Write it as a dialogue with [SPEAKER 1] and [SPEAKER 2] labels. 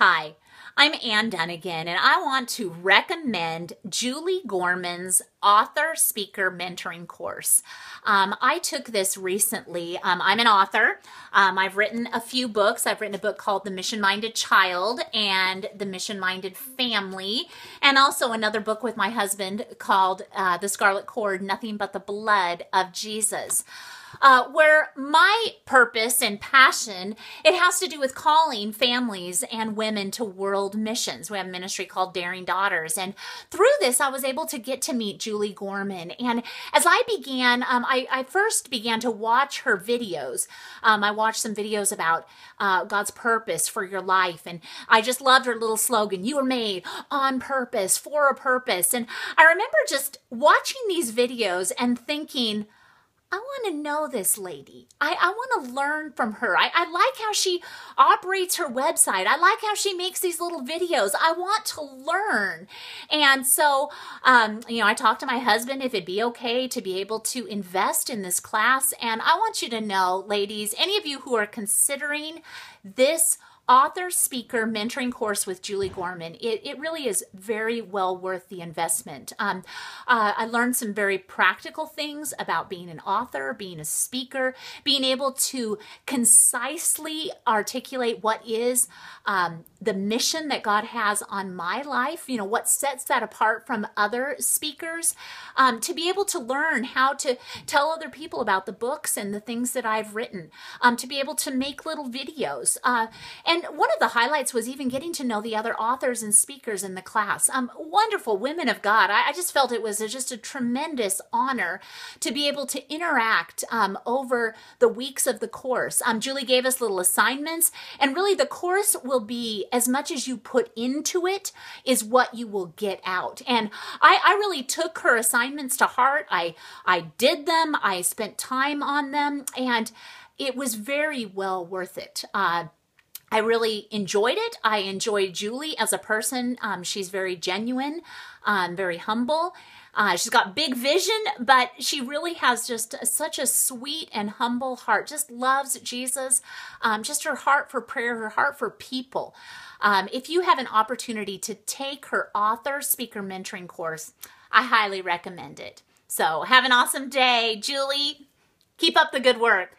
[SPEAKER 1] Hi, I'm Ann Dunnigan, and I want to recommend Julie Gorman's author speaker mentoring course. I took this recently. I'm an author. I've written a few books. I've written a book called The Mission-Minded Child and The Mission-Minded Family, and also another book with my husband called The Scarlet Cord, Nothing But the Blood of Jesus. Where my purpose and passion, it has to do with calling families and women to world missions. We have a ministry called Daring Daughters, and through this I was able to get to meet Julie Gorman. And as I began, I first began to watch her videos. I watched some videos about God's purpose for your life, and I just loved her little slogan, "You were made on purpose, for a purpose." And I remember just watching these videos and thinking, I want to know this lady. I want to learn from her. I like how she operates her website. I like how she makes these little videos. I want to learn. And so, I talked to my husband if it'd be okay to be able to invest in this class. And I want you to know, ladies, any of you who are considering this author speaker mentoring course with Julie Gorman, it really is very well worth the investment. I learned some very practical things about being an author, being a speaker, being able to concisely articulate what is the mission that God has on my life, what sets that apart from other speakers, to be able to learn how to tell other people about the books and the things that I've written, to be able to make little videos. And one of the highlights was even getting to know the other authors and speakers in the class. Wonderful women of God. I just felt it was just a tremendous honor to be able to interact over the weeks of the course. Julie gave us little assignments, and really the course will be as much as you put into it is what you will get out. And I really took her assignments to heart. I did them. I spent time on them, and it was very well worth it. I really enjoyed it. I enjoyed Julie as a person. She's very genuine, very humble. She's got big vision, but she really has just such a sweet and humble heart. Just loves Jesus. Just her heart for prayer, her heart for people. If you have an opportunity to take her author speaker mentoring course, I highly recommend it. So have an awesome day, Julie. Keep up the good work.